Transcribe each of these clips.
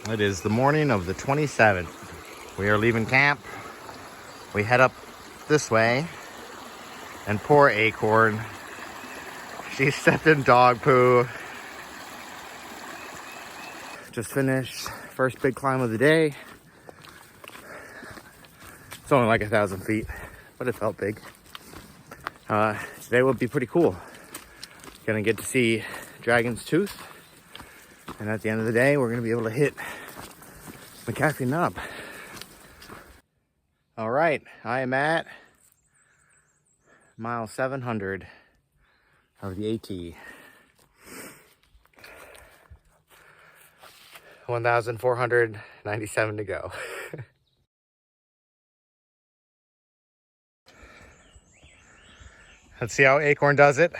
It is the morning of the 27th. We are leaving camp. We head up this way. And poor Acorn. She stepped in dog poo. Just finished first big climb of the day. It's only like 1,000 feet, but it felt big. Today will be pretty cool. Gonna get to see Dragon's Tooth. And at the end of the day, we're gonna be able to hit McAfee Knob. All right, I am at mile 700 of the AT. 1,497 to go. Let's see how Acorn does it.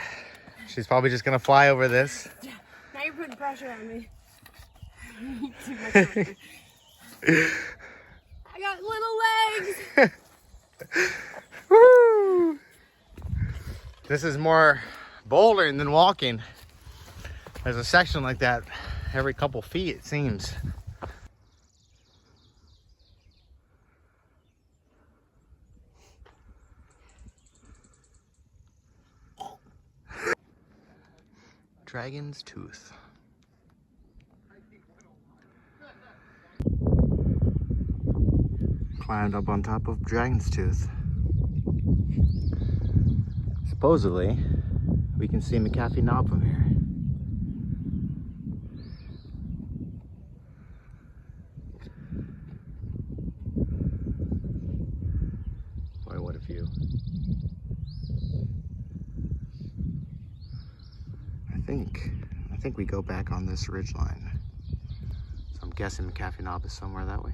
She's probably just gonna fly over this. Now you're putting pressure on me. Too much pressure. I got little legs. Woo! This is more bouldering than walking. There's a section like that every couple feet, it seems. Dragon's Tooth. Climbed up on top of Dragon's Tooth. Supposedly, we can see McAfee Knob from here. Boy, what a view. I think we go back on this ridge line. So I'm guessing McAfee Knob is somewhere that way.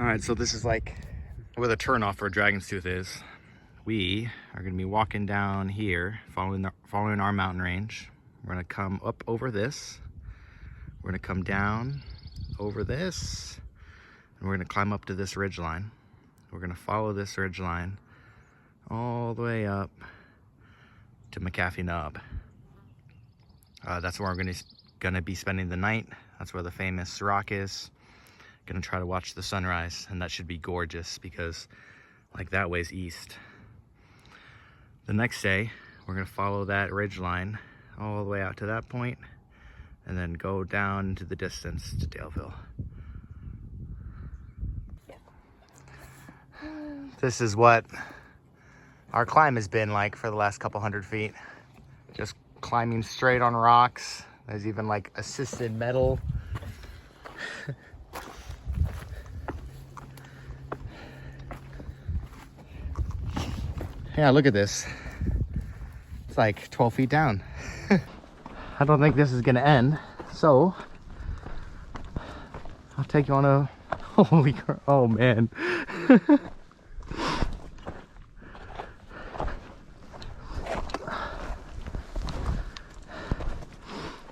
All right, so this is like where the turnoff for Dragon's Tooth is. We are gonna be walking down here, following our mountain range. We're gonna come up over this. We're gonna come down over this, and we're gonna climb up to this ridge line. We're gonna follow this ridge line all the way up to McAfee Knob. That's where we're gonna be spending the night. That's where the famous rock is. Gonna try to watch the sunrise, and that should be gorgeous because like that way's east. The next day, we're gonna follow that ridge line all the way out to that point, and then go down into the distance to Daleville. This is what our climb has been like for the last couple hundred feet. Just climbing straight on rocks. There's even like assisted metal. Yeah, look at this. It's like 12 feet down. I don't think this is gonna end, so I'll take you on a, holy crap, oh man.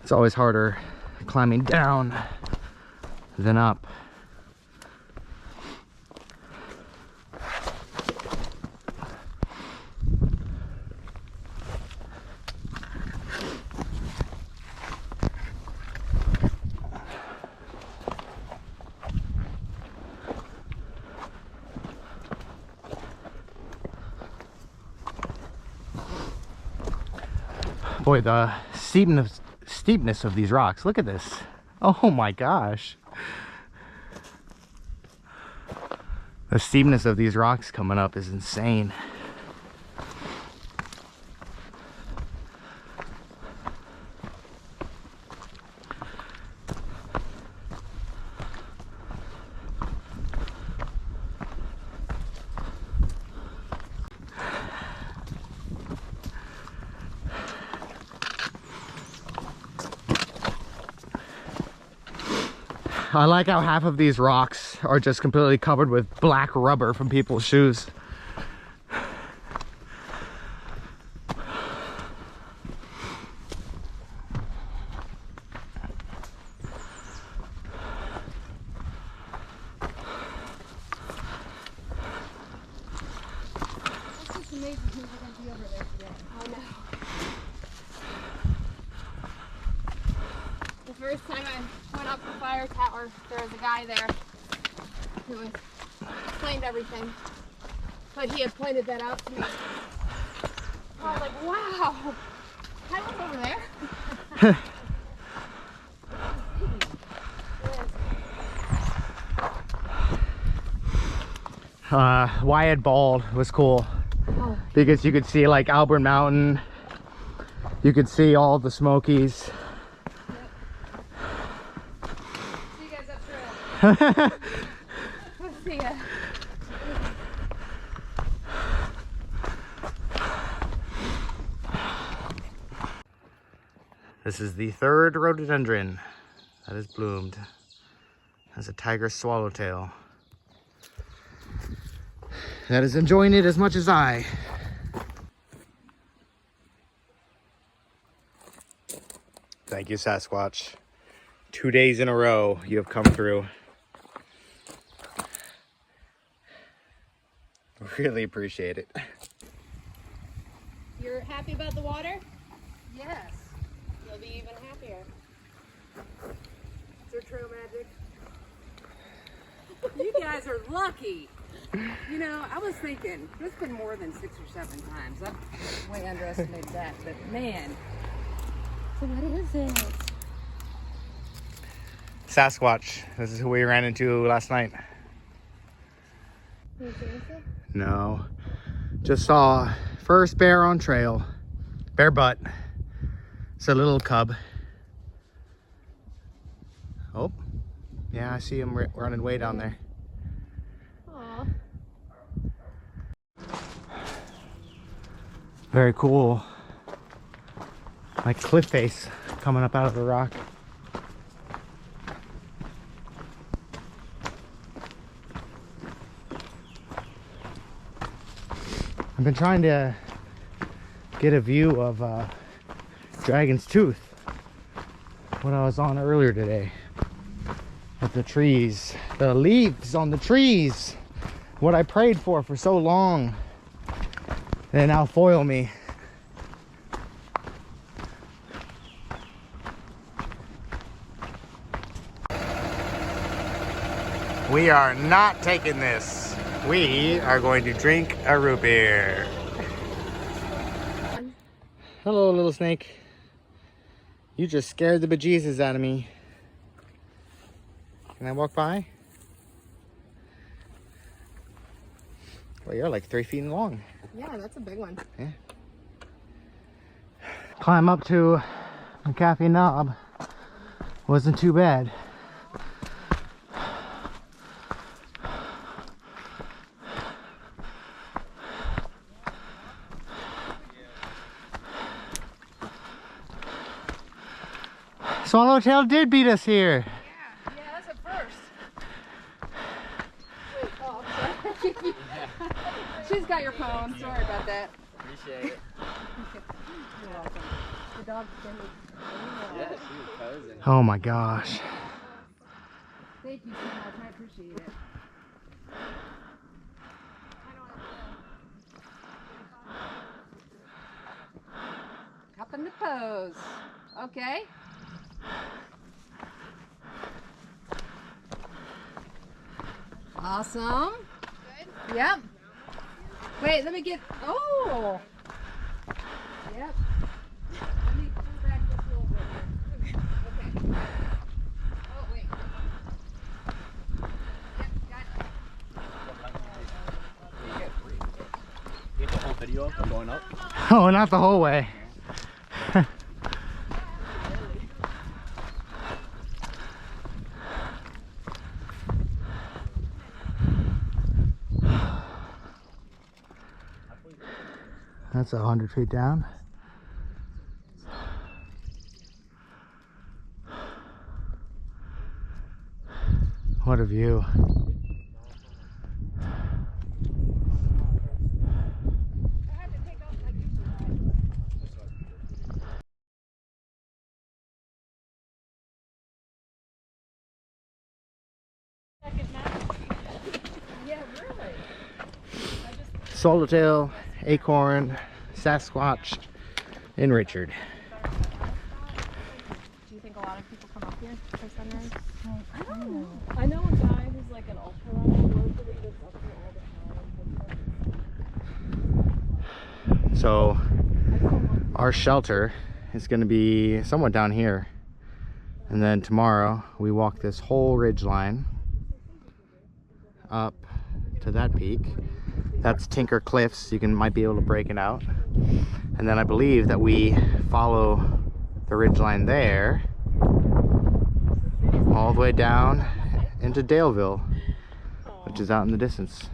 It's always harder climbing down than up. Boy, the steepness of these rocks. Look at this. Oh my gosh. The steepness of these rocks coming up is insane. I like how half of these rocks are just completely covered with black rubber from people's shoes. days he's never going to be over there today. Oh no. The first time I went up the fire tower, there was a guy there who explained everything. But he had pointed that out to me. I was like, wow. I was over there. Wyatt Bald was cool because you could see like Albert Mountain, you could see all the Smokies. Yep. See you guys up trail. See ya. This is the third rhododendron that has bloomed. That's a tiger swallowtail that is enjoying it as much as I. Thank you, Sasquatch. 2 days in a row you have come through. Really appreciate it. You're happy about the water? Yes. You'll be even happier. It's our trail magic. You guys are lucky. You know, I was thinking, there's been more than 6 or 7 times. I've way underestimated that, but man. So what is it? Sasquatch. This is who we ran into last night. Can you see it? No. Just saw first bear on trail. Bear butt. It's a little cub. Oh. Yeah, I see him running way down there. Aw. Very cool. Like cliff face coming up out of the rock. I've been trying to get a view of Dragon's Tooth, what I was on earlier today. Of the trees, the leaves on the trees, what I prayed for so long. They now foil me. We are not taking this. We are going to drink a root beer. Hello, little snake. You just scared the bejesus out of me. Can I walk by? Well, you're like 3 feet long. Yeah, that's a big one. Yeah. Climb up to McAfee Knob. Wasn't too bad. Swallowtail did beat us here. Yeah, that's a first. Wait, oh, I'm sorry. She's got your phone. Sorry about that. Appreciate it. You're welcome. The dog's been. Yeah, she was posing. Oh my gosh. Thank you so much. I appreciate it. Up in the pose. Okay. Awesome. Good. Yep. Wait, let me get. Oh. Yep. Let me pull back just a little bit here. Okay. Oh wait. Yep, got it. You get the whole video of going up? Oh, not the whole way. That's 100 feet down. What a view. Yeah, really. Swallowtail Acorn, Sasquatch, and Richard. Do you think a lot of people come up here for sunrise? I don't know. I know a guy who's like an ultra runner locally that's up here all the time. So our shelter is going to be somewhat down here, and then tomorrow we walk this whole ridge line up to that peak. That's Tinker Cliffs. You might be able to break it out, and then I believe that we follow the ridge line there all the way down into Daleville, which is out in the distance.